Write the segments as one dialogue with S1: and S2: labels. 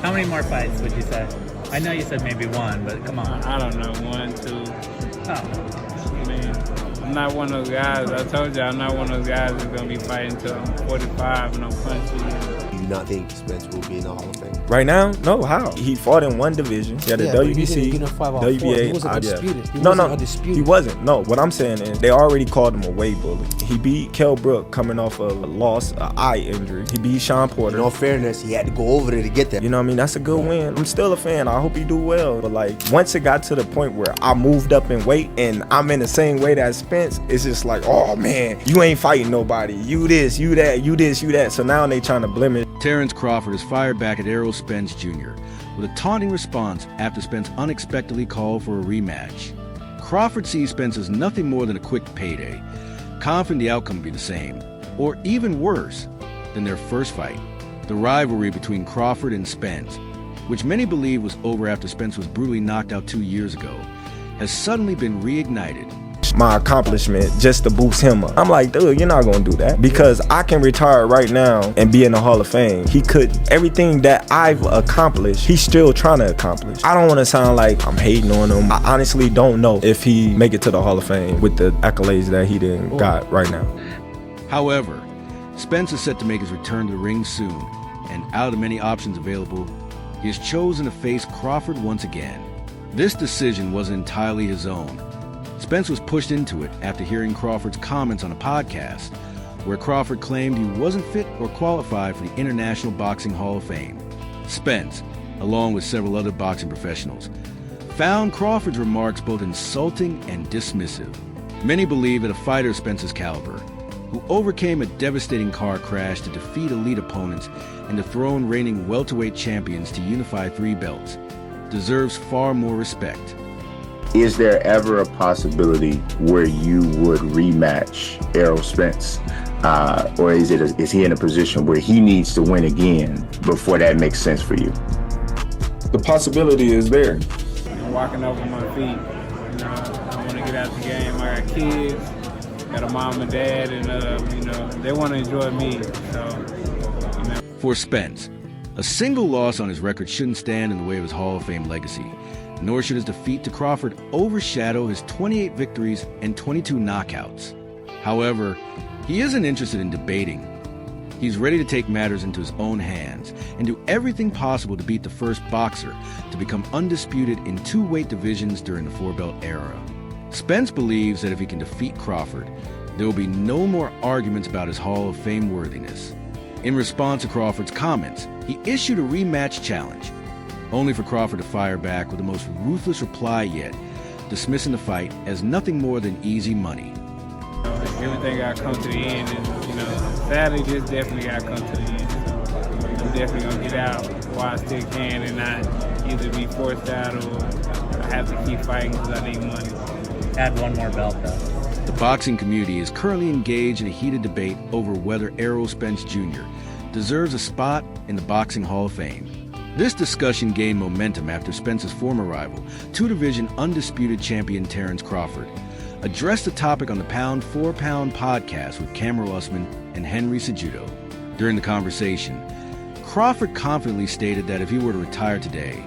S1: How many more fights would you say? I know you said maybe one, but come on.
S2: I don't know, 1, 2.
S1: Oh.
S2: I mean, I'm not one of those guys. I told you I'm not one of those guys that's going to be fighting until I'm 45 and I'm punching.
S3: Do you not think Spence will be in the Hall of Fame?
S4: Right now? No, how? He fought in one division. He had the WBC, WBA.
S5: He wasn't undisputed.
S4: He wasn't. No, what I'm saying is they already called him a weight bully. He beat Kell Brook coming off of a loss, an eye injury. He beat Sean Porter.
S3: In all fairness, he had to go over there to get that.
S4: You know what I mean? That's a good win. I'm still a fan. I hope he do well. But like, once it got to the point where I moved up in weight and I'm in the same weight as Spence, it's just like, oh man, you ain't fighting nobody. You this, you that, you this, you that. So now they trying to blemish.
S6: Terence Crawford is fired back at Errol Spence Jr. with a taunting response after Spence unexpectedly called for a rematch. Crawford sees Spence as nothing more than a quick payday, confident the outcome will be the same, or even worse than their first fight. The rivalry between Crawford and Spence, which many believe was over after Spence was brutally knocked out 2 years ago, has suddenly been reignited.
S4: My accomplishment just to boost him up. I'm like, dude, you're not gonna do that because I can retire right now and be in the Hall of Fame. He could, everything that I've accomplished, he's still trying to accomplish. I don't want to sound like I'm hating on him. I honestly don't know if he make it to the Hall of Fame with the accolades that he didn't got right now.
S6: However, Spence is set to make his return to the ring soon, and out of many options available, he has chosen to face Crawford once again. This decision wasn't entirely his own. Spence was pushed into it after hearing Crawford's comments on a podcast, where Crawford claimed he wasn't fit or qualified for the International Boxing Hall of Fame. Spence, along with several other boxing professionals, found Crawford's remarks both insulting and dismissive. Many believe that a fighter of Spence's caliber, who overcame a devastating car crash to defeat elite opponents and dethrone reigning welterweight champions to unify 3 belts, deserves far more respect.
S7: Is there ever a possibility where you would rematch Errol Spence? Or is he in a position where he needs to win again before that makes sense for you?
S8: The possibility is there.
S2: I'm walking over my feet. You know, I want to get out the game. I got kids, got a mom and dad, and you know, they want to enjoy me. So, you know.
S6: For Spence, a single loss on his record shouldn't stand in the way of his Hall of Fame legacy, nor should his defeat to Crawford overshadow his 28 victories and 22 knockouts. However, he isn't interested in debating. He's ready to take matters into his own hands and do everything possible to beat the first boxer to become undisputed in 2 weight divisions during the 4-belt era. Spence believes that if he can defeat Crawford, there will be no more arguments about his Hall of Fame worthiness. In response to Crawford's comments, he issued a rematch challenge, only for Crawford to fire back with the most ruthless reply yet, dismissing the fight as nothing more than easy money.
S2: Everything got to come to the end, and you know, sadly, this definitely got to come to the end. So I'm definitely gonna get out while I still can, and not either be forced out or I have to keep fighting because I need money.
S1: Add one more belt, though.
S6: The boxing community is currently engaged in a heated debate over whether Errol Spence Jr. deserves a spot in the Boxing Hall of Fame. This discussion gained momentum after Spence's former rival, 2-division undisputed champion Terence Crawford, addressed the topic on the Pound for Pound podcast with Cameron Usman and Henry Cejudo. During the conversation, Crawford confidently stated that if he were to retire today,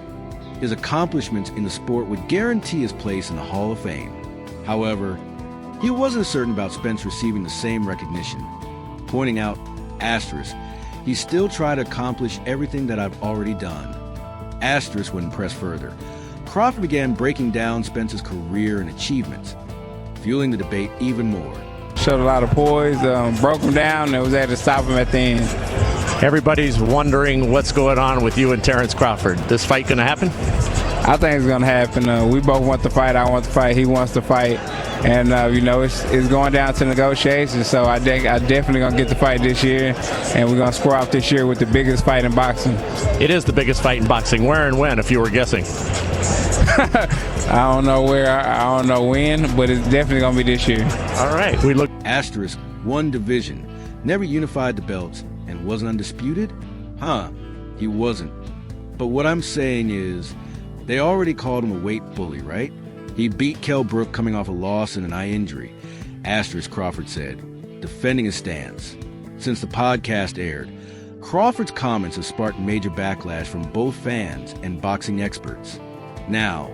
S6: his accomplishments in the sport would guarantee his place in the Hall of Fame. However, he wasn't certain about Spence receiving the same recognition, pointing out, asterisk, he still tried to accomplish everything that I've already done. Asterisk wouldn't press further. Crawford began breaking down Spence's career and achievements, fueling the debate even more.
S2: Showed a lot of poise, broke him down, and was able to stop him at the end.
S9: Everybody's wondering what's going on with you and Terence Crawford. This fight gonna happen?
S2: I think it's gonna happen. We both want to fight. I want to fight. He wants to fight. And, you know, it's going down to negotiations, so I definitely going to get the fight this year, and we're going to square off this year with the biggest fight in boxing.
S9: It is the biggest fight in boxing. Where and when, if you were guessing?
S2: I don't know where, I don't know when, but it's definitely going to be this year.
S9: All right. We look.
S6: Asterisk, 1 division, never unified the belts, and wasn't undisputed? He wasn't. But what I'm saying is, they already called him a weight bully, right? He beat Kell Brook coming off a loss and an eye injury, asterisk Crawford said, defending his stance. Since the podcast aired, Crawford's comments have sparked major backlash from both fans and boxing experts. Now,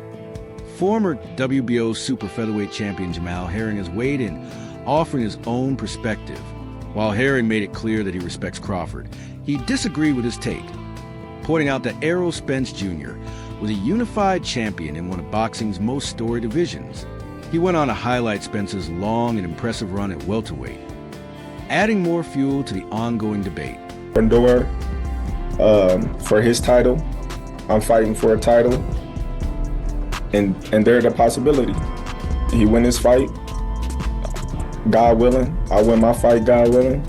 S6: former WBO super featherweight champion Jamel Herring has weighed in, offering his own perspective. While Herring made it clear that he respects Crawford, he disagreed with his take, pointing out that Errol Spence Jr. was a unified champion in one of boxing's most storied divisions. He went on to highlight Spence's long and impressive run at welterweight, adding more fuel to the ongoing debate.
S8: Door for his title. I'm fighting for a title, and there's a possibility. He win his fight, God willing. I win my fight, God willing,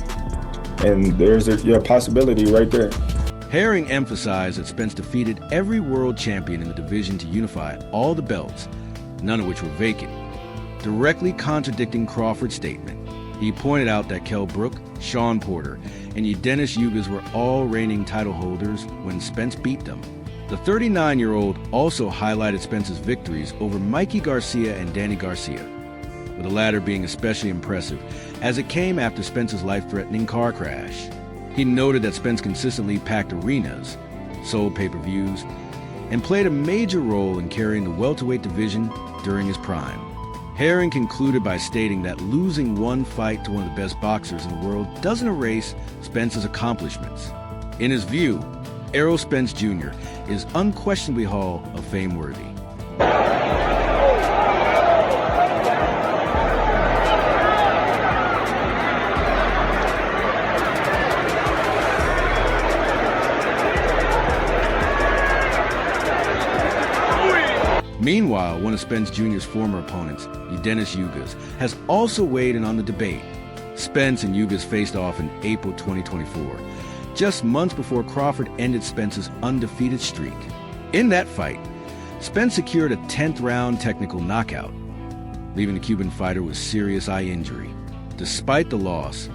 S8: and there's a possibility right there.
S6: Herring emphasized that Spence defeated every world champion in the division to unify all the belts, none of which were vacant, directly contradicting Crawford's statement. He pointed out that Kell Brook, Sean Porter, and Dennis Ugas were all reigning title holders when Spence beat them. The 39-year-old also highlighted Spence's victories over Mikey Garcia and Danny Garcia, with the latter being especially impressive as it came after Spence's life-threatening car crash. He noted that Spence consistently packed arenas, sold pay-per-views, and played a major role in carrying the welterweight division during his prime. Herring concluded by stating that losing one fight to one of the best boxers in the world doesn't erase Spence's accomplishments. In his view, Errol Spence Jr. is unquestionably Hall of Fame worthy. Meanwhile, one of Spence Jr.'s former opponents, Dennis Ugas, has also weighed in on the debate. Spence and Ugas faced off in April 2024, just months before Crawford ended Spence's undefeated streak. In that fight, Spence secured a 10th-round technical knockout, leaving the Cuban fighter with serious eye injury. Despite the loss,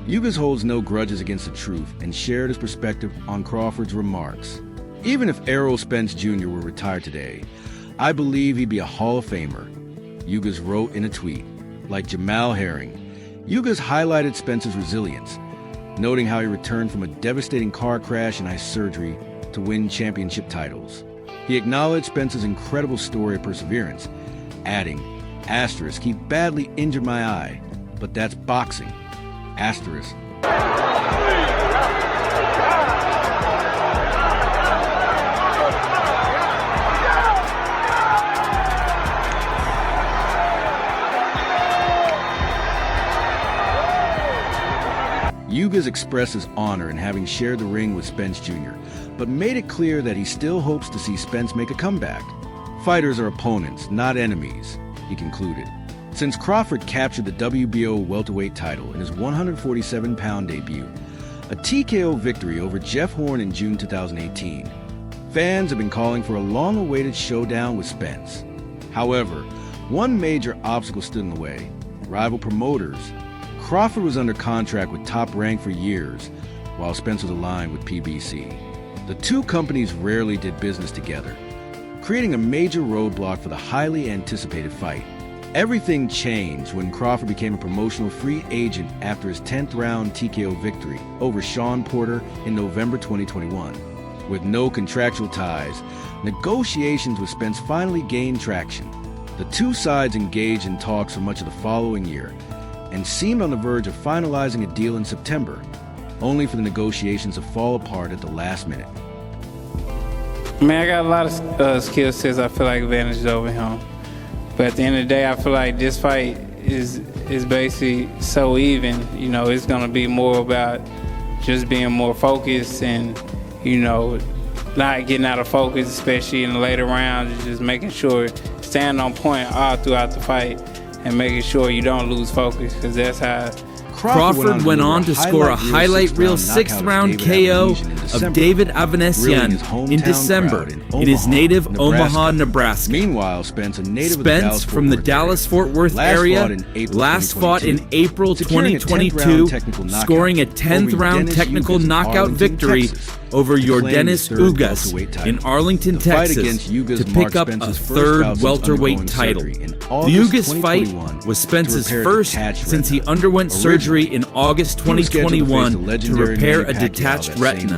S6: Ugas holds no grudges against the truth and shared his perspective on Crawford's remarks. Even if Errol Spence Jr. were retired today, I believe he'd be a Hall of Famer, Ugas wrote in a tweet. Like Jamel Herring, Ugas highlighted Spence's resilience, noting how he returned from a devastating car crash and eye surgery to win championship titles. He acknowledged Spence's incredible story of perseverance, adding, asterisk, he badly injured my eye, but that's boxing, asterisk. Ugas expressed his honor in having shared the ring with Spence Jr., but made it clear that he still hopes to see Spence make a comeback. Fighters are opponents, not enemies, he concluded. Since Crawford captured the WBO welterweight title in his 147-pound debut, a TKO victory over Jeff Horn in June 2018, fans have been calling for a long-awaited showdown with Spence. However, one major obstacle stood in the way: rival promoters. Crawford was under contract with Top Rank for years, while Spence was aligned with PBC. The two companies rarely did business together, creating a major roadblock for the highly anticipated fight. Everything changed when Crawford became a promotional free agent after his 10th-round TKO victory over Sean Porter in November 2021. With no contractual ties, negotiations with Spence finally gained traction. The two sides engaged in talks for much of the following year, and seemed on the verge of finalizing a deal in September, only for the negotiations to fall apart at the last minute.
S2: Man, I got a lot of skill sets I feel like advantages over him. But at the end of the day, I feel like this fight is basically so even. You know, it's going to be more about just being more focused and, you know, not getting out of focus, especially in the later rounds, just making sure, staying on point all throughout the fight, and making sure you don't lose focus, because that's how
S5: Crawford went on to score a highlight reel 6th-round KO of David Avanesyan in December in his native Omaha, Nebraska.
S6: Meanwhile, Spence, a native
S5: Spence from the Dallas-Fort Worth area, last fought in April 2022, scoring a 10th-round technical knockout victory over Yordenis Ugas in Arlington, Texas, to pick up a 3rd welterweight title. The Ugas fight was Spence's first since he underwent surgery surgery in August 2021 to repair a detached retina.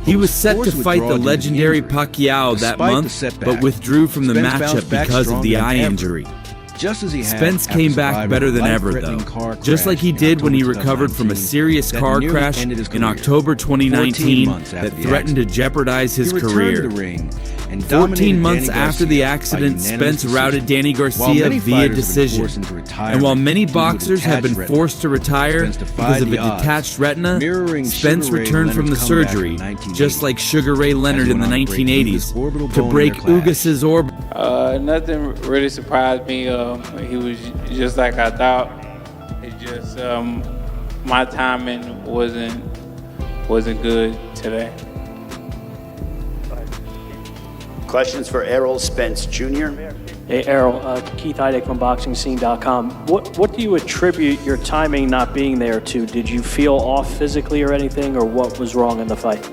S5: He was set to fight the legendary Pacquiao that month, but withdrew from the matchup because of the eye injury. Spence came back better than ever, though, just like he did when he recovered from a serious car crash in October 2019 that threatened to jeopardize his career. 14 months after the accident, Spence routed Danny Garcia via decision. And while many boxers have been forced to retire because of a detached retina, Spence returned from the surgery, just like Sugar Ray Leonard in the 1980s, to break Ugas's orbit.
S2: Nothing really surprised me. He was just like I thought. It just my timing wasn't good today.
S10: Questions for Errol Spence Jr.
S11: Hey, Errol, Keith Heideck from BoxingScene.com. What do you attribute your timing not being there to? Did you feel off physically or anything, or what was wrong in the fight?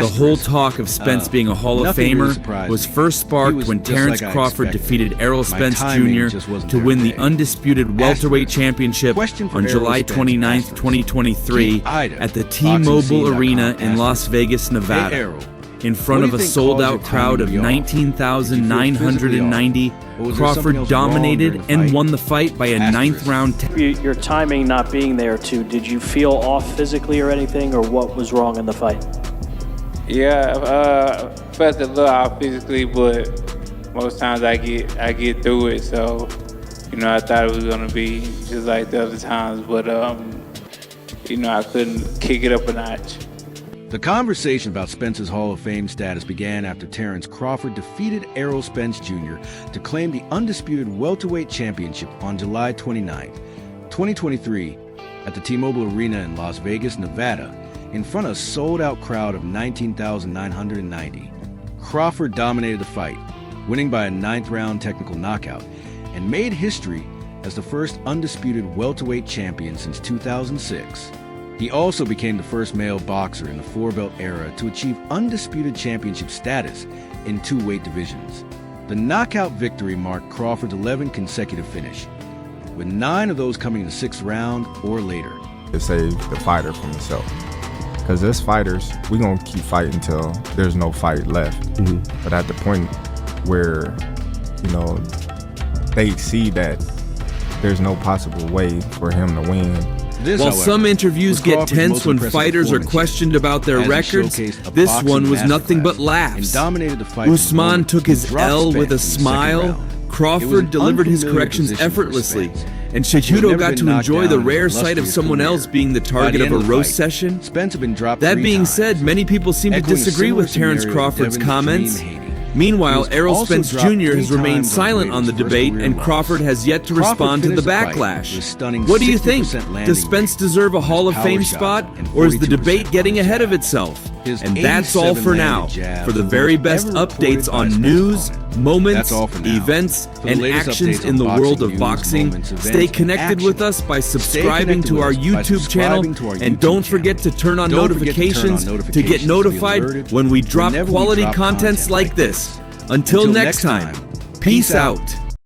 S5: The whole talk of Spence being a Hall of Famer was first sparked when Terence Crawford defeated Errol Spence Jr. to win the undisputed welterweight championship on July 29, 2023 at the T-Mobile Arena in Las Vegas, Nevada. In front of a sold-out crowd of 19,990, Crawford dominated and won the fight by a ninth-round.
S11: Your timing not being there to, did you feel off physically or anything, or what was wrong in the fight?
S2: Yeah, felt a little off physically, but most times I get through it. So, I thought it was gonna be just like the other times, but I couldn't kick it up a notch.
S6: The conversation about Spence's Hall of Fame status began after Terence Crawford defeated Errol Spence Jr. to claim the undisputed welterweight championship on July 29, 2023, at the T-Mobile Arena in Las Vegas, Nevada, in front of a sold-out crowd of 19,990. Crawford dominated the fight, winning by a ninth-round technical knockout, and made history as the first undisputed welterweight champion since 2006. He also became the first male boxer in the four-belt era to achieve undisputed championship status in two weight divisions. The knockout victory marked Crawford's 11th consecutive finish, with 9 of those coming in the 6th round or later.
S12: To save the fighter from himself. Because as fighters, we're going to keep fighting until there's no fight left. But at the point where, they see that there's no possible way for him to win.
S5: While some interviews get tense when fighters are questioned about their records, this one was nothing but laughs. Usman took his L with a smile. Crawford delivered his corrections effortlessly, and Cejudo got to enjoy the rare sight of someone else being the target of a roast session. That being said, many people seem to disagree with Terence Crawford's comments. Meanwhile, Errol Spence Jr. has remained silent on the debate, and Crawford has yet to respond to the backlash. What do you think? Does Spence deserve a Hall of Fame spot, or is the debate getting ahead of itself? And that's all for now. For the very best updates on news, moments, events, and actions in the world of boxing, stay connected with us by subscribing to our YouTube channel, and don't forget to turn on notifications to get notified when we drop quality contents like this. Until next time, peace out.